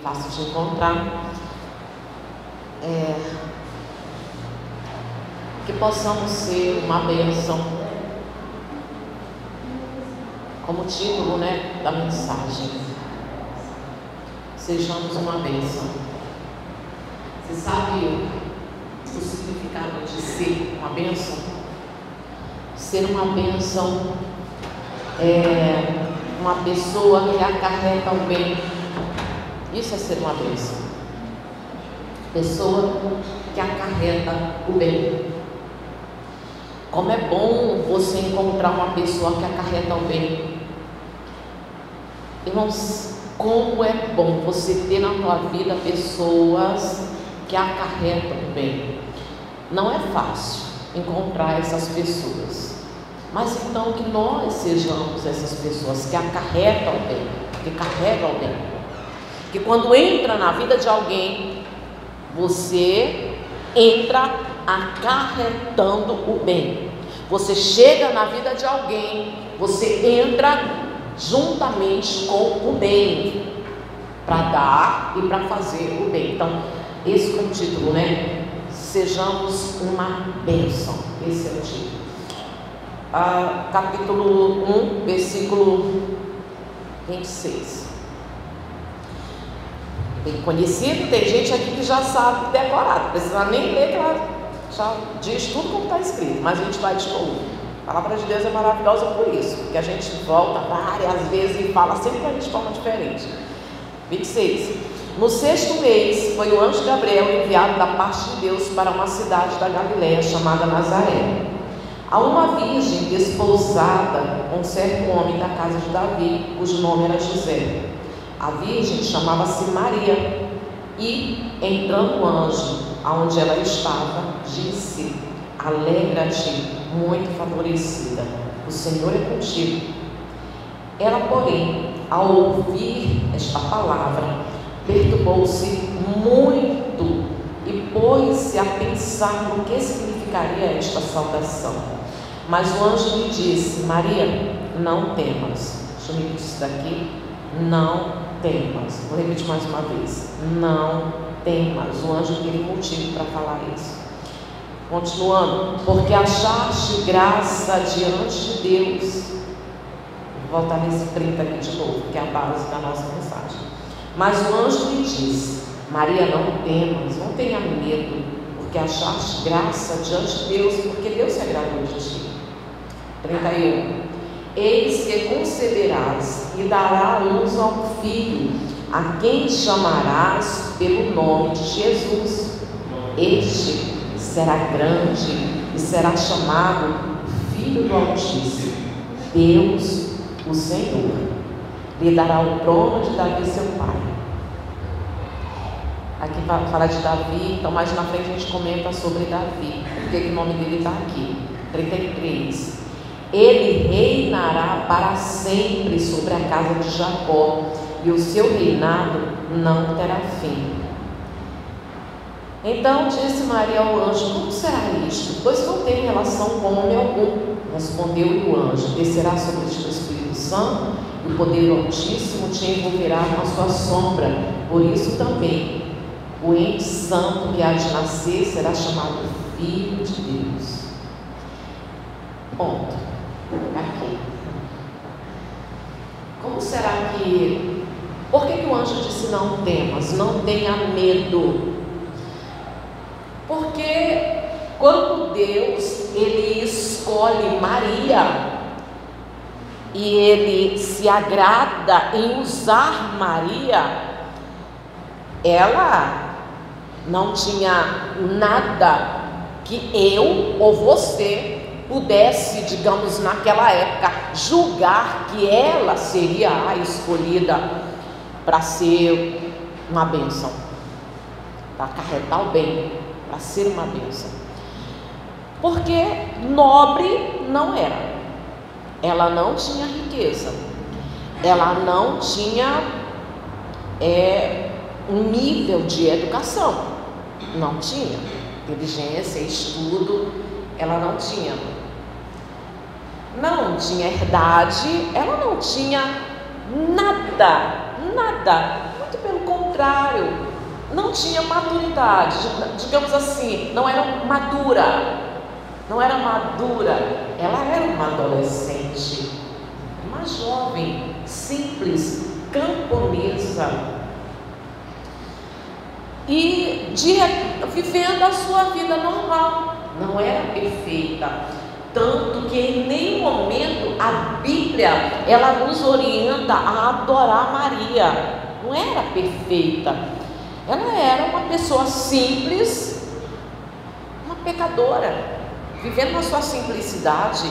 fácil de encontrar. Que possamos ser uma bênção, como título, da mensagem. Sejamos uma bênção. Você sabe o significado de ser uma bênção? Ser uma bênção é uma pessoa que acarreta o bem. Isso é ser uma bênção. Pessoa que acarreta o bem. Como é bom você encontrar uma pessoa que acarreta o bem. Irmãos, como é bom você ter na tua vida pessoas que acarretam o bem. Não é fácil encontrar essas pessoas, mas então que nós sejamos essas pessoas que acarretam o bem, que carregam o bem. Que quando entra na vida de alguém, você entra acarretando o bem. Você chega na vida de alguém, você entra juntamente com o bem, para dar e para fazer o bem. Então, esse é o título, Sejamos uma bênção. Esse é o título. Capítulo 1, versículo 26. Bem conhecido, tem gente aqui que já sabe decorar, não precisa nem ler, que ela já diz tudo como está escrito, mas a gente vai de novo. A palavra de Deus é maravilhosa por isso, porque a gente volta várias vezes e fala sempre para a gente de forma diferente. 26. No 6º mês, foi o anjo Gabriel enviado da parte de Deus para uma cidade da Galileia chamada Nazaré, a uma virgem desposada com um certo homem da casa de Davi, cujo nome era José. A virgem chamava-se Maria, e entrando o anjo aonde ela estava, disse: alegra-te, muito favorecida, o Senhor é contigo. Ela, porém, ao ouvir esta palavra, perturbou-se muito e pôs-se a pensar no que significaria esta saudação. Mas o anjo lhe disse: Maria, não temas. Deixa eu repetir isso daqui. Não temas. Vou repetir mais uma vez. Não temas. O anjo teve motivo para falar isso. Continuando. Porque achaste graça diante de Deus. Vou voltar nesse 30 aqui de novo, que é a base da nossa mensagem. Mas o anjo lhe disse: Maria, não temas, não tenha medo, porque achaste graça diante de Deus, porque Deus se agradou de ti. 31. Eis que conceberás e dará à luz a um filho, a quem chamarás pelo nome de Jesus. Este será grande e será chamado Filho do Altíssimo. Deus, o Senhor, lhe dará o trono de Davi, seu pai. Aqui fala de Davi, então mais na frente a gente comenta sobre Davi, porque o nome dele está aqui. 33. Ele reinará para sempre sobre a casa de Jacó, e o seu reinado não terá fim. Então disse Maria ao anjo: como será isto? Pois não tenho relação com homem algum. Respondeu-lhe o anjo: descerá sobre ti o Espírito Santo, e o poder do Altíssimo te envolverá com a sua sombra. Por isso também o ente santo que há de nascer será chamado Filho de Deus. Ponto. Aqui. Como será que... Por que o anjo disse não temas, não tenha medo? Porque quando Deus, Ele escolhe Maria, e Ele se agrada em usar Maria, ela não tinha nada que eu ou você pudesse, digamos, naquela época, julgar que ela seria a escolhida para ser uma bênção, para acarretar o bem, para ser uma bênção. Porque nobre não era, ela não tinha riqueza, ela não tinha um nível de educação, não tinha inteligência, estudo, ela não tinha herdade, ela não tinha nada, muito pelo contrário. contrário, não tinha maturidade, digamos assim, não era madura, ela era uma adolescente, uma jovem, simples, camponesa, e vivendo a sua vida normal, não era perfeita, tanto que em nenhum momento a Bíblia, ela nos orienta a adorar Maria. Não era perfeita, ela era uma pessoa simples, uma pecadora, vivendo na sua simplicidade.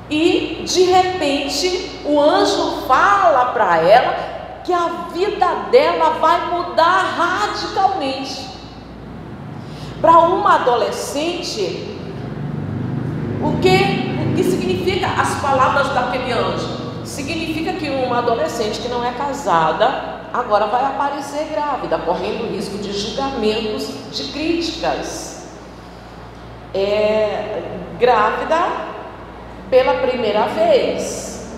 E de repente o anjo fala para ela que a vida dela vai mudar radicalmente. Para uma adolescente, o que significa as palavras daquele anjo? Significa que uma adolescente que não é casada agora vai aparecer grávida, correndo o risco de julgamentos, de críticas. Grávida pela primeira vez.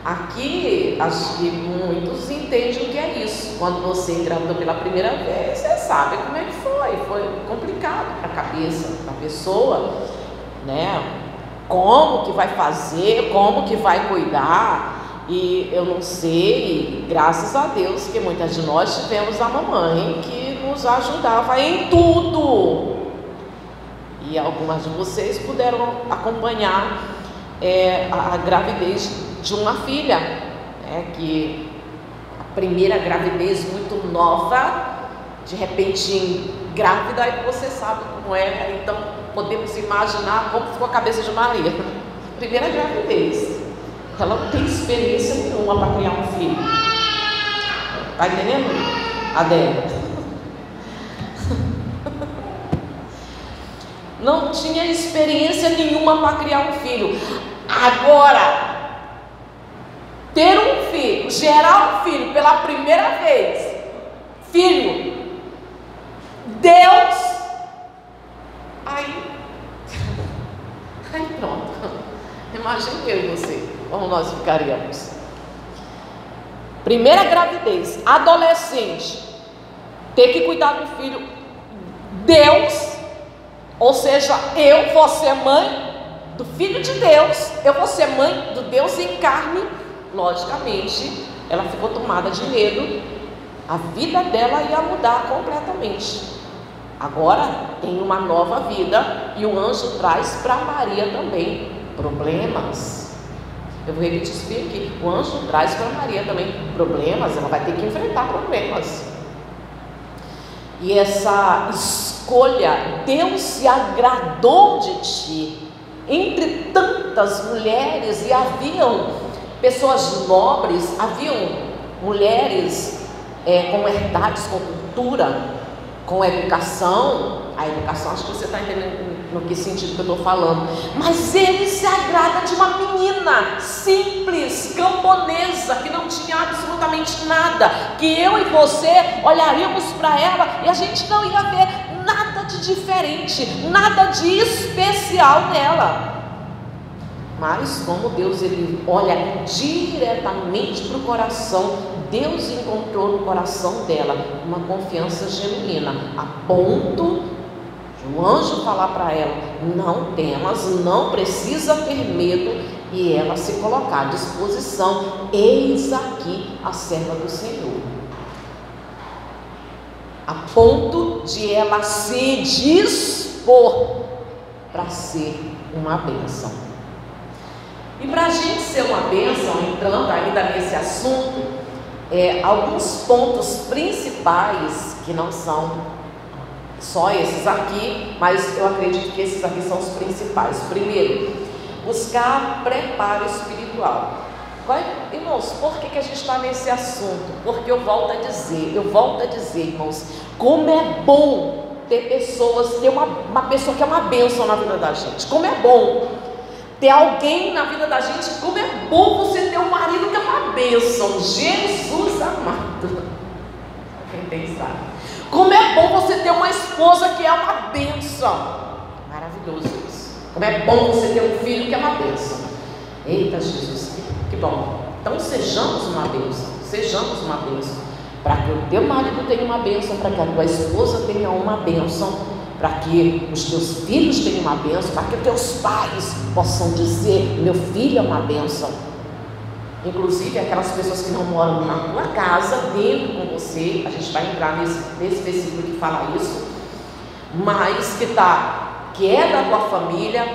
Aqui, acho que muitos entendem o que é isso. Quando você engravidou pela primeira vez, você sabe como é que foi. Foi complicado para a cabeça da pessoa, né? Como que vai fazer, como que vai cuidar. E eu não sei, graças a Deus que muitas de nós tivemos a mamãe que nos ajudava em tudo. E algumas de vocês puderam acompanhar a gravidez de uma filha, né, que a primeira gravidez muito nova, de repente grávida, e você sabe como é, então podemos imaginar como ficou a cabeça de Maria. Primeira gravidez, ela não tem experiência nenhuma para criar um filho. Está entendendo, Adélia? Não tinha experiência nenhuma para criar um filho. Agora, ter um filho, gerar um filho pela primeira vez, filho, Deus, aí pronto. Imagine eu e você, como nós ficaríamos. Primeira gravidez, adolescente, ter que cuidar do filho, Deus. Ou seja, eu vou ser mãe do Filho de Deus, eu vou ser mãe do Deus em carne. Logicamente, ela ficou tomada de medo, a vida dela ia mudar completamente. Agora tem uma nova vida e o anjo traz para Maria também problemas. Eu vou repetir isso aqui: o anjo traz para Maria também problemas, ela vai ter que enfrentar problemas. E essa escolha, Deus se agradou de ti entre tantas mulheres, e haviam pessoas nobres, haviam mulheres com herdades, com cultura, com educação. A educação, acho que você está entendendo no que sentido que eu estou falando. Mas ele se agrada de uma menina simples, camponesa, que não tinha absolutamente nada, que eu e você olharíamos para ela e a gente não ia ver nada de diferente, nada de especial nela. Mas como Deus, ele olha diretamente para o coração, Deus encontrou no coração dela uma confiança genuína, a ponto de o anjo falar para ela: não temas, não precisa ter medo, e ela se colocar à disposição: eis aqui a serva do Senhor. A ponto de ela se dispor para ser uma bênção. E para a gente ser uma bênção, entrando ainda nesse assunto, alguns pontos principais, que não são só esses aqui, mas eu acredito que esses aqui são os principais. Primeiro, buscar preparo espiritual. Irmãos, por que a gente está nesse assunto? Porque eu volto a dizer, irmãos, como é bom ter pessoas, ter uma pessoa que é uma bênção na vida da gente. Como é bom ter alguém na vida da gente. Como é bom você ter um marido que é uma bênção. Jesus amado, quem tem sabe. Como é bom você ter uma esposa que é uma bênção. Maravilhoso isso. Como é bom você ter um filho que é uma bênção. Eita Jesus, que bom. Então sejamos uma bênção. sejamos uma bênção. Para que o teu marido tenha uma bênção, para que a tua esposa tenha uma bênção, para que os teus filhos tenham uma bênção, para que os teus pais possam dizer: meu filho é uma bênção. Inclusive aquelas pessoas que não moram na tua casa, dentro com você, a gente vai entrar nesse versículo que fala isso, mas que é da tua família,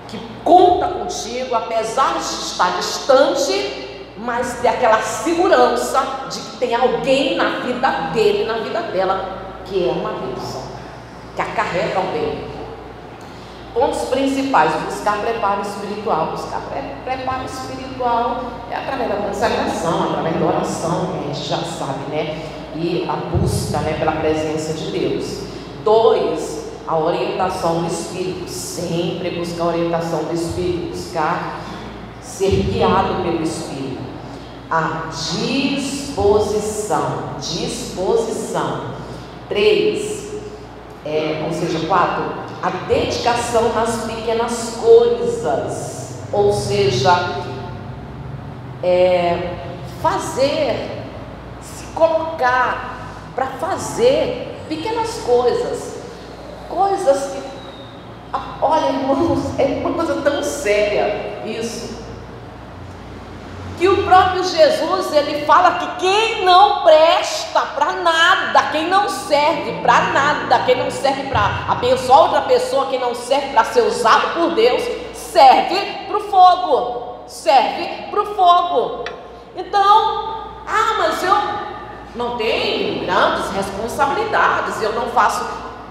que conta contigo, apesar de estar distante, mas ter aquela segurança de que tem alguém na vida dele, na vida dela, que é uma bênção, que acarrega o bem. Pontos principais: buscar preparo espiritual. Buscar preparo espiritual é através da consagração, através da oração, que a gente já sabe, né? E a busca, né, pela presença de Deus. 2, a orientação do Espírito. Sempre buscar a orientação do Espírito, buscar ser guiado pelo Espírito. A disposição. 3, ou seja, 4, a dedicação nas pequenas coisas, ou seja, fazer, se colocar para fazer pequenas coisas que, olha, irmãos, é uma coisa tão séria isso, que o próprio Jesus, ele fala que quem não presta para nada, quem não serve para nada, quem não serve para abençoar outra pessoa, quem não serve para ser usado por Deus, serve para o fogo, Então, mas eu não tenho grandes responsabilidades, eu não faço.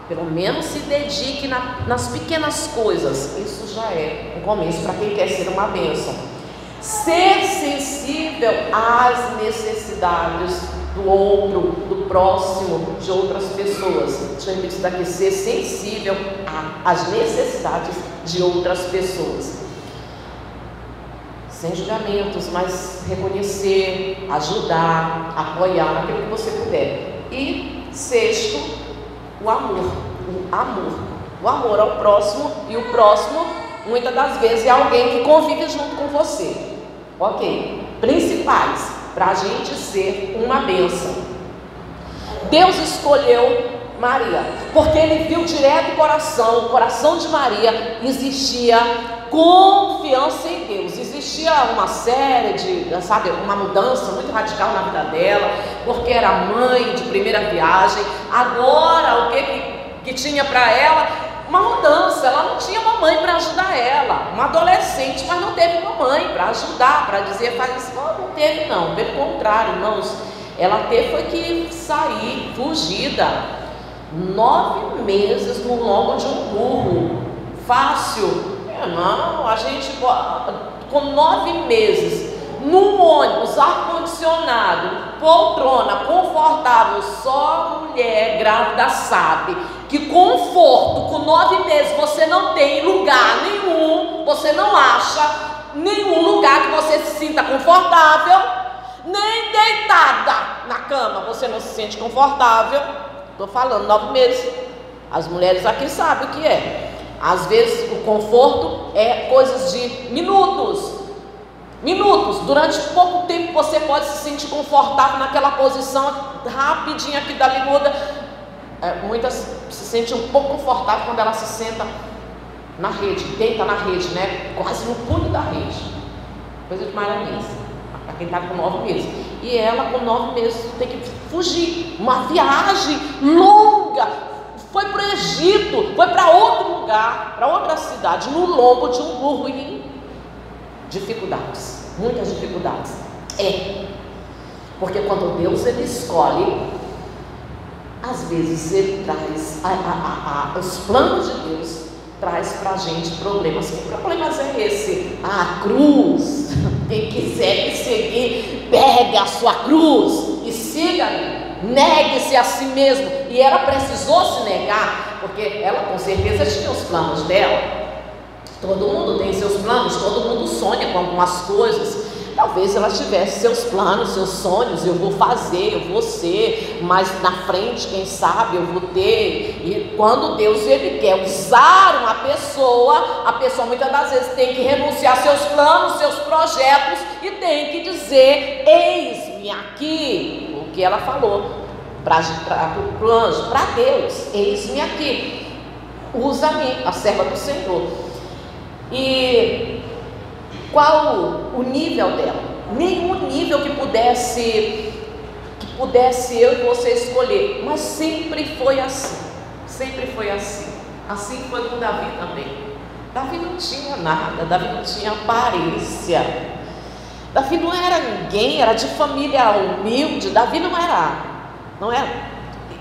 Pelo menos se dedique nas pequenas coisas. Isso já é um começo para quem quer ser uma bênção. Ser sensível às necessidades do outro, do próximo, de outras pessoas. Deixa eu repetir daqui: ser sensível às necessidades de outras pessoas. Sem julgamentos, mas reconhecer, ajudar, apoiar naquilo que você puder. E 6, o amor. O amor ao próximo, e o próximo muitas das vezes é alguém que convive junto com você. Ok, principais para a gente ser uma bênção. Deus escolheu Maria, porque Ele viu direto o coração de Maria, existia confiança em Deus, existia uma série de, uma mudança muito radical na vida dela, porque era mãe de primeira viagem. Agora, o que tinha para ela? Uma mudança. Ela não tinha uma mãe para ajudar ela, uma adolescente, mas não teve uma mãe para ajudar, para dizer: faz isso. Não teve, não, pelo contrário, irmãos, ela teve foi que sair, fugida, 9 meses no lombo de um burro. Fácil? Não, a gente com 9 meses num ônibus ar-condicionado, poltrona, confortável, só mulher grávida sabe que conforto com 9 meses você não tem lugar nenhum, você não acha nenhum lugar que você se sinta confortável, nem deitada na cama você não se sente confortável. Estou falando 9 meses, as mulheres aqui sabem o que é. Às vezes o conforto é coisas de minutos, durante pouco tempo você pode se sentir confortável naquela posição, rapidinho aqui dali muda. Muitas se sentem um pouco confortável quando ela se senta na rede, deita na rede, né? Quase no pulo da rede, coisa de maravilha, para quem está com 9 meses. E ela com 9 meses tem que fugir, uma viagem longa, foi para o Egito, foi para outro lugar, para outra cidade, no lombo de um burro, e dificuldades, muitas dificuldades. Porque quando Deus ele escolhe, às vezes ele traz os planos de Deus, traz para a gente problemas. Que problemas é esse? A cruz. Quem quiser me seguir, pegue a sua cruz e siga-me. Negue-se a si mesmo. E ela precisou se negar, porque ela com certeza tinha os planos dela. Todo mundo tem seus planos, todo mundo sonha com algumas coisas. Talvez ela tivesse seus planos, seus sonhos: eu vou fazer, eu vou ser, mas na frente, quem sabe, eu vou ter. E quando Deus ele quer usar uma pessoa, a pessoa muitas das vezes tem que renunciar seus planos, seus projetos, e tem que dizer: eis-me eis-me aqui, o que ela falou para o anjo, para Deus, eis-me aqui, usa-me, a serva do Senhor. E qual o nível dela? Nenhum nível que pudesse eu e você escolher, mas sempre foi assim, sempre foi assim. Assim foi com Davi também. Davi não tinha nada, Davi não tinha aparência, Davi não era ninguém, era de família humilde. Davi não era.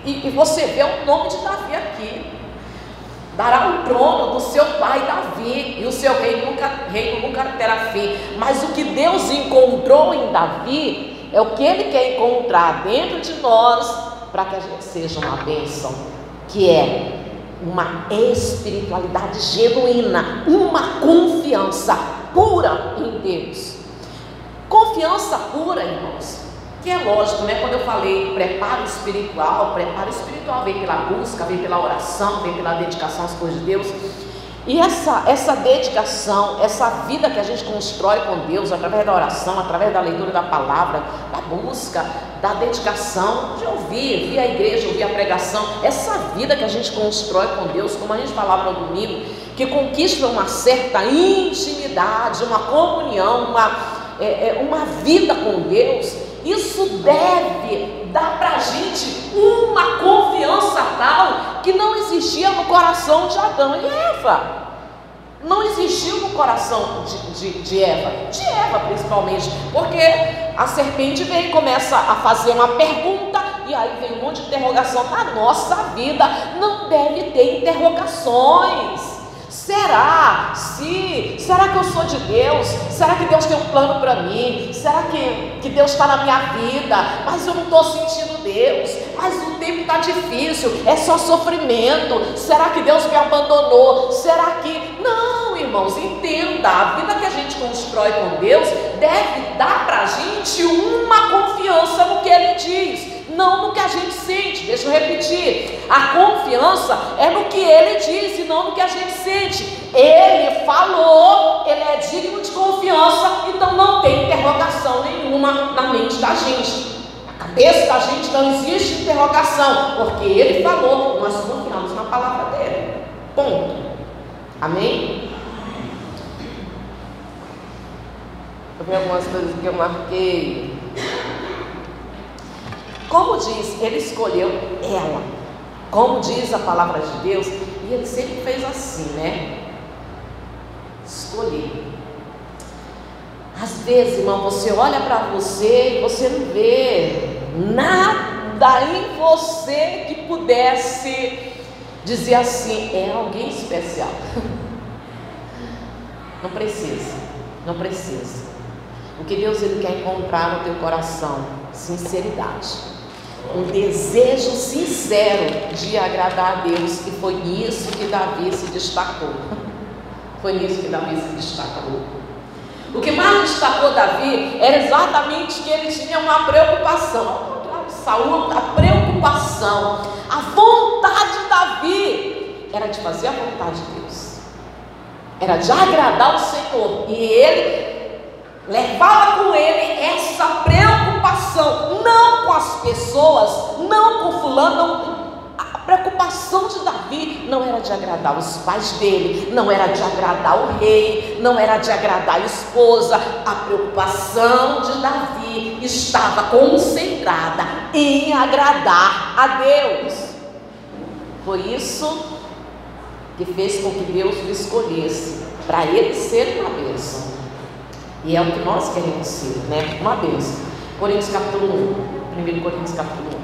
E você vê o nome de Davi aqui: dará o trono do seu pai Davi, e o seu reino nunca terá fim. Mas o que Deus encontrou em Davi é o que Ele quer encontrar dentro de nós, para que a gente seja uma bênção, que é uma espiritualidade genuína, uma confiança pura em Deus. Confiança pura, irmãos, que é lógico, né? Quando eu falei preparo espiritual vem pela busca, vem pela oração, vem pela dedicação às coisas de Deus. E essa dedicação, essa vida que a gente constrói com Deus, através da oração, através da leitura da palavra, da busca, da dedicação, de ouvir a igreja, ouvir a pregação, essa vida que a gente constrói com Deus, como a gente falava no domingo, que conquista uma certa intimidade, uma comunhão, uma vida com Deus, isso deve dar para a gente uma confiança tal que não existia no coração de Adão e Eva. Não existiu no coração de Eva principalmente, porque a serpente vem e começa a fazer uma pergunta, e aí vem um monte de interrogação. Na nossa vida não deve ter interrogações. Será que eu sou de Deus? Será que Deus tem um plano para mim? Será que Deus está na minha vida? Mas eu não estou sentindo Deus, mas o tempo está difícil, é só sofrimento. Será que Deus me abandonou? Será que... Não, irmãos, entenda, a vida que a gente constrói com Deus deve dar para a gente uma confiança no que Ele diz, não no que a gente sente. Deixa eu repetir, a confiança é no que Ele diz e não no que a gente sente. Ele falou, Ele é digno de confiança, então não tem interrogação nenhuma na mente da gente. Na cabeça da gente não existe interrogação, porque Ele falou, nós confiamos na palavra dEle, ponto. Amém? Eu vi algumas coisas que eu marquei. Como diz, Ele escolheu ela, como diz a palavra de Deus, e Ele sempre fez assim, né? Escolher. Às vezes, irmão, você olha para você e você não vê nada em você que pudesse dizer assim, é alguém especial. Não precisa. O que Deus Ele quer encontrar no teu coração? Sinceridade. Um desejo sincero de agradar a Deus, e foi nisso que Davi se destacou. O que mais destacou Davi era exatamente que ele tinha uma preocupação. Ao contrário de Saul, a preocupação, a vontade de Davi era de fazer a vontade de Deus, era de agradar o Senhor, e ele levava com ele essa preocupação, não com as pessoas, não com fulano, não. A preocupação de Davi não era de agradar os pais dele, não era de agradar o rei, não era de agradar a esposa. A preocupação de Davi estava concentrada em agradar a Deus. Foi isso que fez com que Deus o escolhesse, para ele ser uma bênção. E é o que nós queremos ser, né? Uma bênção. Coríntios capítulo 1. 1 Coríntios capítulo 1.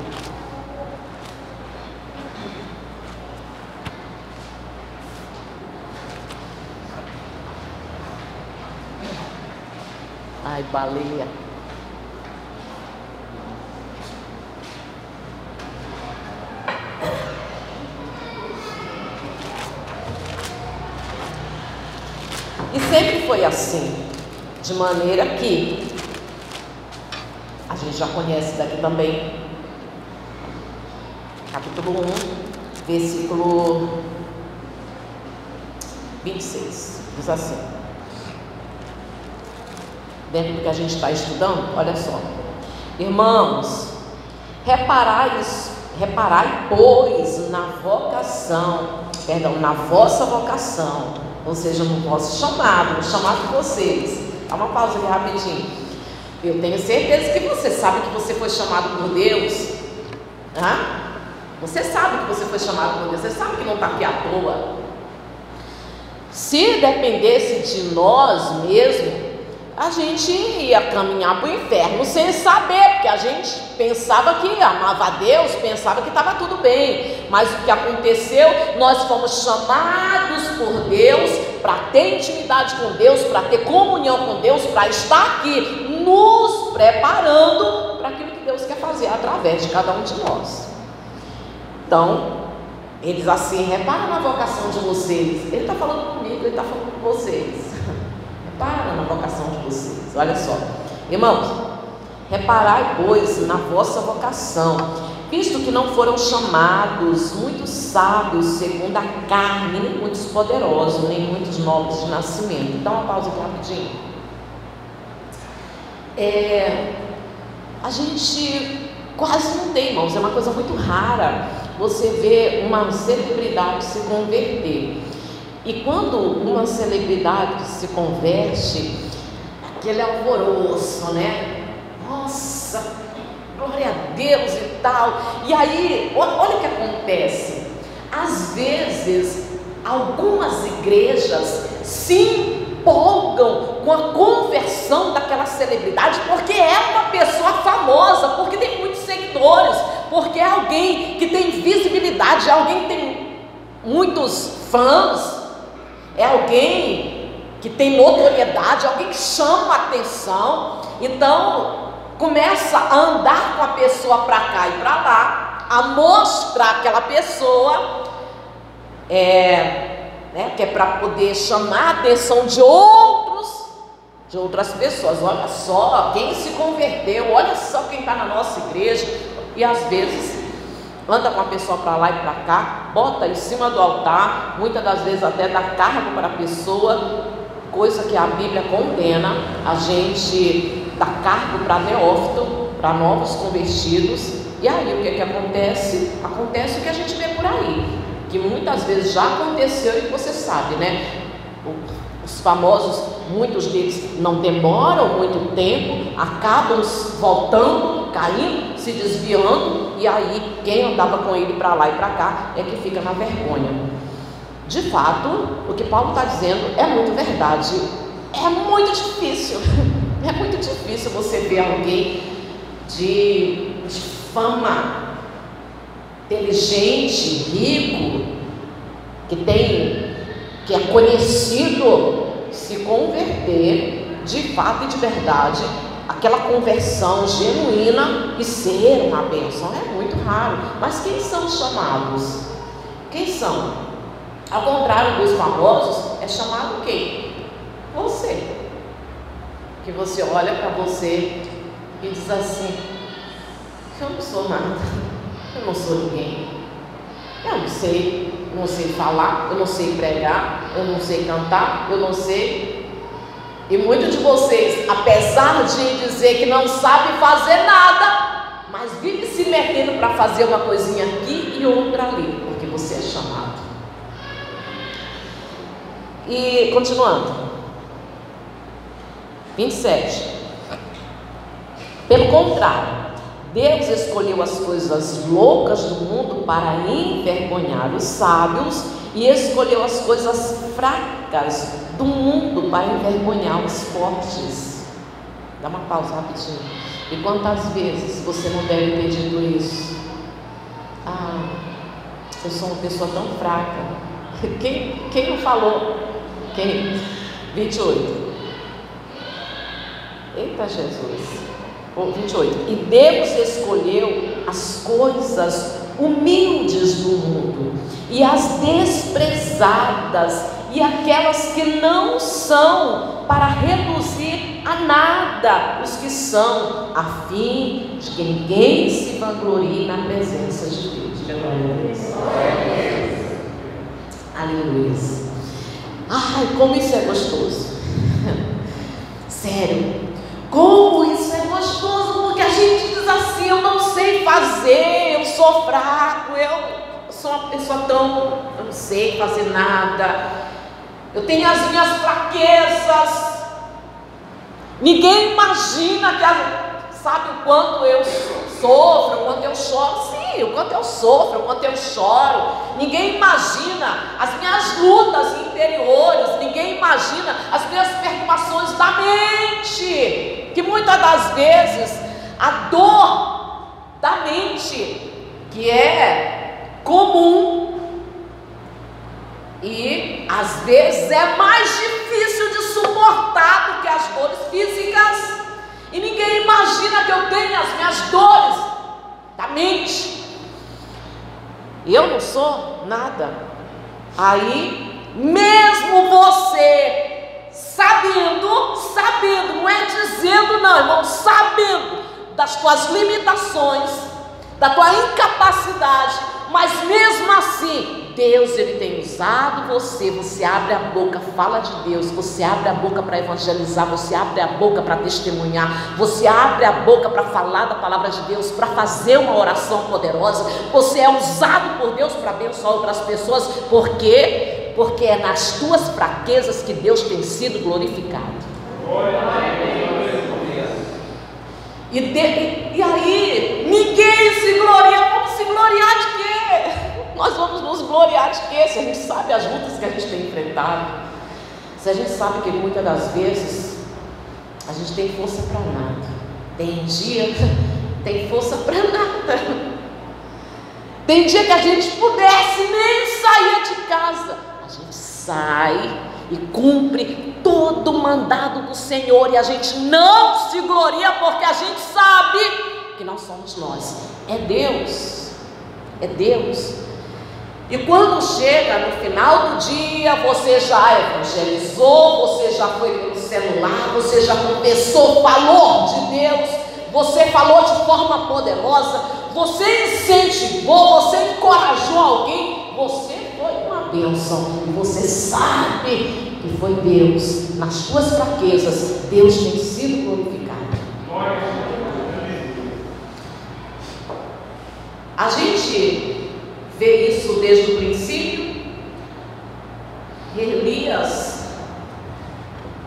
Ai, baleia. E sempre foi assim, de maneira que a gente já conhece daqui também, capítulo 1, versículo 26, diz assim, dentro do que a gente está estudando, olha só: Irmãos, reparai, pois, na vossa vocação, ou seja, no vosso chamado, no chamado de vocês. Dá uma pausa aqui rapidinho. Eu tenho certeza que você sabe que você foi chamado por Deus. Você sabe que você foi chamado por Deus, você sabe que não está aqui à toa. Se dependesse de nós mesmos, a gente ia caminhar para o inferno sem saber, porque a gente pensava que amava a Deus, pensava que estava tudo bem. Mas o que aconteceu? Nós fomos chamados por Deus para ter intimidade com Deus, para ter comunhão com Deus, para estar aqui nos preparando para aquilo que Deus quer fazer através de cada um de nós. Então, ele diz assim: repara na vocação de vocês. Ele está falando comigo, ele está falando com vocês. Repara na vocação de vocês. Olha só, irmãos, reparai, pois, na vossa vocação, visto que não foram chamados muitos sábios segundo a carne, nem muitos poderosos, nem muitos nobres de nascimento. Dá uma pausa aqui rapidinho. A gente quase não tem, irmãos, é uma coisa muito rara você ver uma celebridade se converter. E quando uma celebridade se converte, aquele alvoroço, né? Nossa, glória a Deus e tal. E aí, olha o que acontece. Às vezes, algumas igrejas se empolgam com a conversão daquela celebridade, porque é uma pessoa famosa, porque tem muitos seguidores, porque é alguém que tem visibilidade, é alguém que tem muitos fãs, é alguém que tem notoriedade, é alguém que chama a atenção. Então começa a andar com a pessoa para cá e para lá, a mostrar aquela pessoa, que é para poder chamar a atenção de outras pessoas. Olha só quem se converteu, olha só quem está na nossa igreja. E às vezes anda com a pessoa para lá e para cá, bota em cima do altar, muitas das vezes até dá cargo para a pessoa, coisa que a Bíblia condena. A gente dá cargo para neófito, para novos convertidos. E aí o que acontece? Acontece o que a gente vê por aí, que muitas vezes já aconteceu e você sabe, né? Os famosos, muitos deles não demoram muito tempo, acabam voltando, caindo, se desviando, e aí quem andava com ele para lá e para cá é que fica na vergonha. De fato, o que Paulo está dizendo é muito verdade. É muito difícil você ver alguém de fama, inteligente, rico, que é conhecido, se converter de fato e de verdade, aquela conversão genuína e ser uma bênção. É muito raro. Mas quem são os chamados? Quem são? Ao contrário dos famosos, é chamado quem? Você. Que você olha para você e diz assim: eu não sou nada, eu não sou ninguém, eu não sei falar, eu não sei pregar, eu não sei cantar, eu não sei. E muitos de vocês, apesar de dizer que não sabe fazer nada, mas vive se metendo para fazer uma coisinha aqui e outra ali, porque você é chamado. E continuando, 27. Pelo contrário, Deus escolheu as coisas loucas do mundo para envergonhar os sábios, e escolheu as coisas fracas do mundo para envergonhar os fortes. Dá uma pausa rapidinho. E quantas vezes você não deve ter dito isso? Eu sou uma pessoa tão fraca. Quem não falou? Quem? 28. Eita Jesus. 28. E Deus escolheu as coisas humildes do mundo, e as desprezadas, e aquelas que não são, para reduzir a nada os que são, a fim de que ninguém se vanglorie na presença de Deus. Aleluia. Ai, como isso é gostoso. Sério, como isso é gostoso, porque a gente sei fazer, eu sou fraco, eu sou uma pessoa eu não sei fazer nada, eu tenho as minhas fraquezas. Ninguém imagina sabe o quanto eu sofro, o quanto eu choro. Sim, o quanto eu sofro, o quanto eu choro. Ninguém imagina as minhas lutas interiores. Ninguém imagina as minhas perturbações da mente, que muitas das vezes a dor da mente, que é comum, e às vezes é mais difícil de suportar do que as dores físicas. E ninguém imagina que eu tenho as minhas dores da mente. Eu não sou nada. Aí, mesmo você sabendo, não é dizendo não, irmão, sabendo das tuas limitações, da tua incapacidade, mas mesmo assim, Deus, Ele tem usado você abre a boca, fala de Deus, você abre a boca para evangelizar, você abre a boca para testemunhar, você abre a boca para falar da palavra de Deus, para fazer uma oração poderosa, você é usado por Deus para abençoar outras pessoas. Por quê? Porque é nas tuas fraquezas que Deus tem sido glorificado. E aí, ninguém se gloria. Vamos se gloriar de quê? Nós vamos nos gloriar de quê? Se a gente sabe as lutas que a gente tem enfrentado, se a gente sabe que muitas das vezes a gente tem força para nada, tem dia tem força para nada, tem dia que a gente pudesse nem sair de casa, a gente sai e cumpre todo o mandado do Senhor, e a gente não se gloria porque a gente sabe que não somos nós, é Deus, é Deus. E quando chega no final do dia, você já evangelizou, você já foi pelo celular, você já confessou, falou de Deus, você falou de forma poderosa, você incentivou, você encorajou alguém, você foi uma bênção, e você sabe que foi Deus. Nas suas fraquezas, Deus tem sido glorificado. A gente vê isso desde o princípio. Elias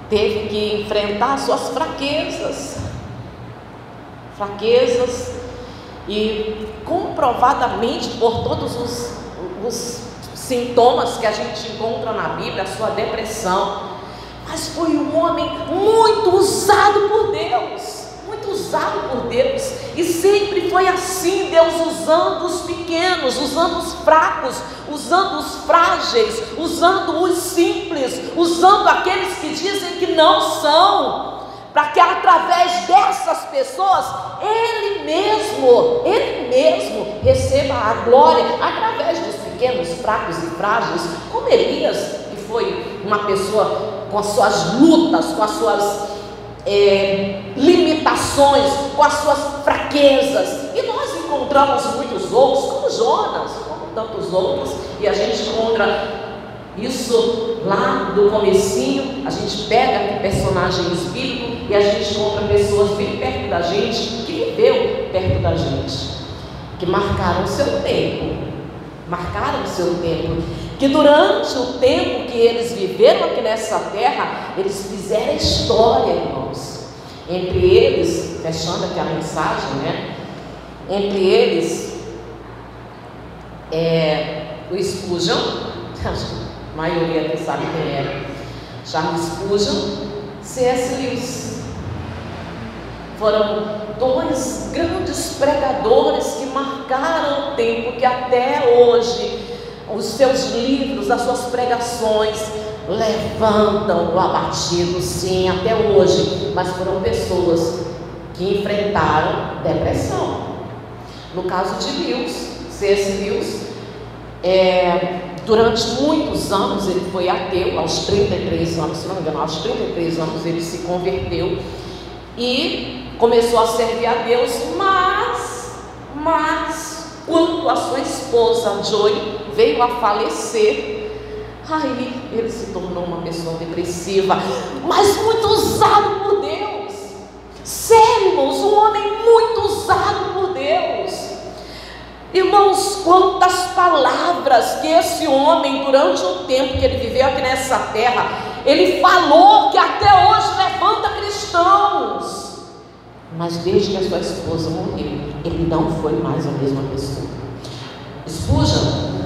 teve que enfrentar suas fraquezas, e comprovadamente por todos os sintomas que a gente encontra na Bíblia, a sua depressão, mas foi um homem muito usado por Deus, e sempre foi assim, Deus usando os pequenos, usando os fracos, usando os frágeis, usando os simples, usando aqueles que dizem que não são, para que através dessas pessoas, Ele mesmo receba a glória, através dos pequenos, fracos e frágeis, como Elias, que foi uma pessoa com as suas lutas, com as suas limitações, com as suas fraquezas, e nós encontramos muitos outros, como Jonas, como tantos outros, e a gente encontra isso lá do comecinho. A gente pega aqui personagens bíblicos e a gente encontra pessoas bem perto da gente, que viveu perto da gente, que marcaram o seu tempo, que durante o tempo que eles viveram aqui nessa terra, eles fizeram história, irmãos. Entre eles, fechando aqui a mensagem, né? Entre eles, o Spurgeon, a maioria aqui sabe quem é, Charles Spurgeon, C.S. Lewis. Foram dois grandes pregadores que marcaram o tempo, que até hoje os seus livros, as suas pregações levantam o abatido, sim, até hoje. Mas foram pessoas que enfrentaram depressão. No caso de Lewis, C.S. Lewis, durante muitos anos ele foi ateu. Aos 33 anos, se não me engano, aos 33 anos ele se converteu e começou a servir a Deus, mas quando a sua esposa Joy veio a falecer, aí ele se tornou uma pessoa depressiva, mas muito usado por Deus. Sério, irmãos, um homem muito usado por Deus. Irmãos, quantas palavras que esse homem, durante o tempo que ele viveu aqui nessa terra, ele falou que até hoje levanta cristãos. Mas desde que a sua esposa morreu, ele não foi mais a mesma pessoa. Spurgeon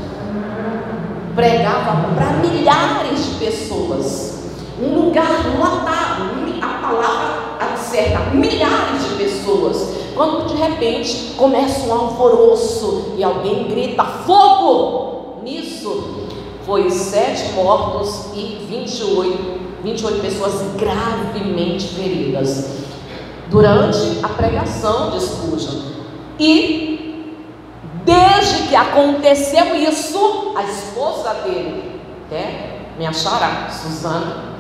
pregava para milhares de pessoas, um lugar lotado, a palavra certa, milhares de pessoas. Quando de repente começa um alvoroço e alguém grita fogo, nisso foi 7 mortos e 28 pessoas gravemente feridas durante a pregação de Spurgeon. E desde que aconteceu isso, a esposa dele, minha xará, Suzana,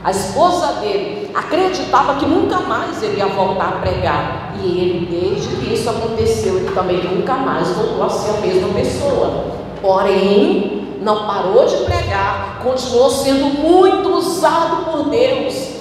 a esposa dele acreditava que nunca mais ele ia voltar a pregar. E ele, desde que isso aconteceu, ele também nunca mais voltou a ser a mesma pessoa. Porém, não parou de pregar, continuou sendo muito usado por Deus.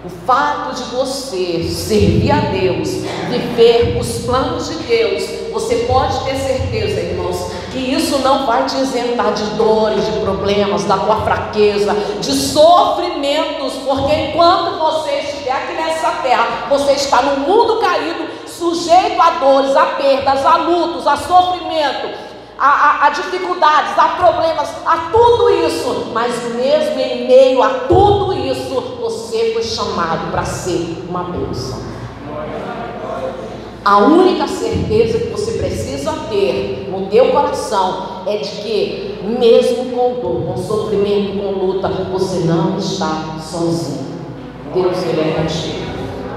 O fato de você servir a Deus, viver os planos de Deus, você pode ter certeza, irmãos, que isso não vai te isentar de dores, de problemas, da tua fraqueza, de sofrimentos, porque enquanto você estiver aqui nessa terra, você está no mundo caído, sujeito a dores, a perdas, a lutos, a sofrimento, a dificuldades, a problemas, a tudo isso. Mas mesmo em meio a tudo isso, você foi chamado para ser uma bênção. A única certeza que você precisa ter no teu coração é de que, mesmo com dor, com sofrimento, com luta, você não está sozinho. Deus, Ele é contigo.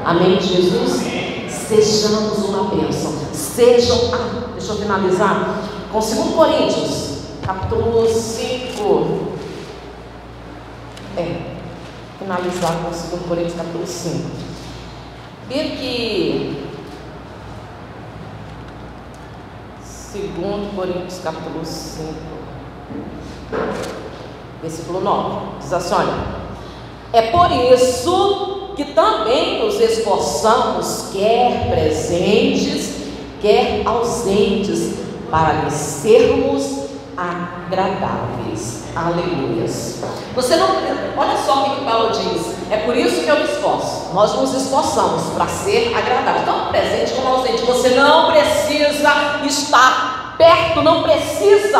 Amém, Jesus? Sejamos uma bênção. Deixa eu finalizar com 2 Coríntios, capítulo 5. Finalizar com 2 Coríntios, capítulo 5. Veja que 2 Coríntios, capítulo 5, versículo 9, diz assim: olha, é por isso que também nos esforçamos, quer presentes, quer ausentes, para lhe sermos agradáveis. Aleluias. Você não, olha só o que Paulo diz: é por isso que eu me esforço. Nós nos esforçamos para ser agradáveis, tanto presente como ausente. Você não precisa estar perto, não precisa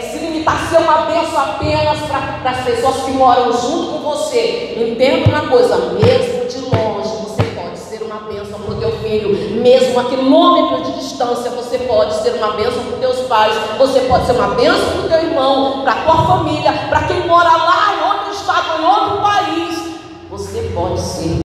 se limitar a ser uma bênção apenas para as pessoas que moram junto com você. Entenda uma coisa: mesmo de longe, você pode ser uma bênção para o teu filho. Mesmo a quilômetros de distância, você pode ser uma bênção para os teus pais. Você pode ser uma bênção para o teu irmão, para a tua família, para quem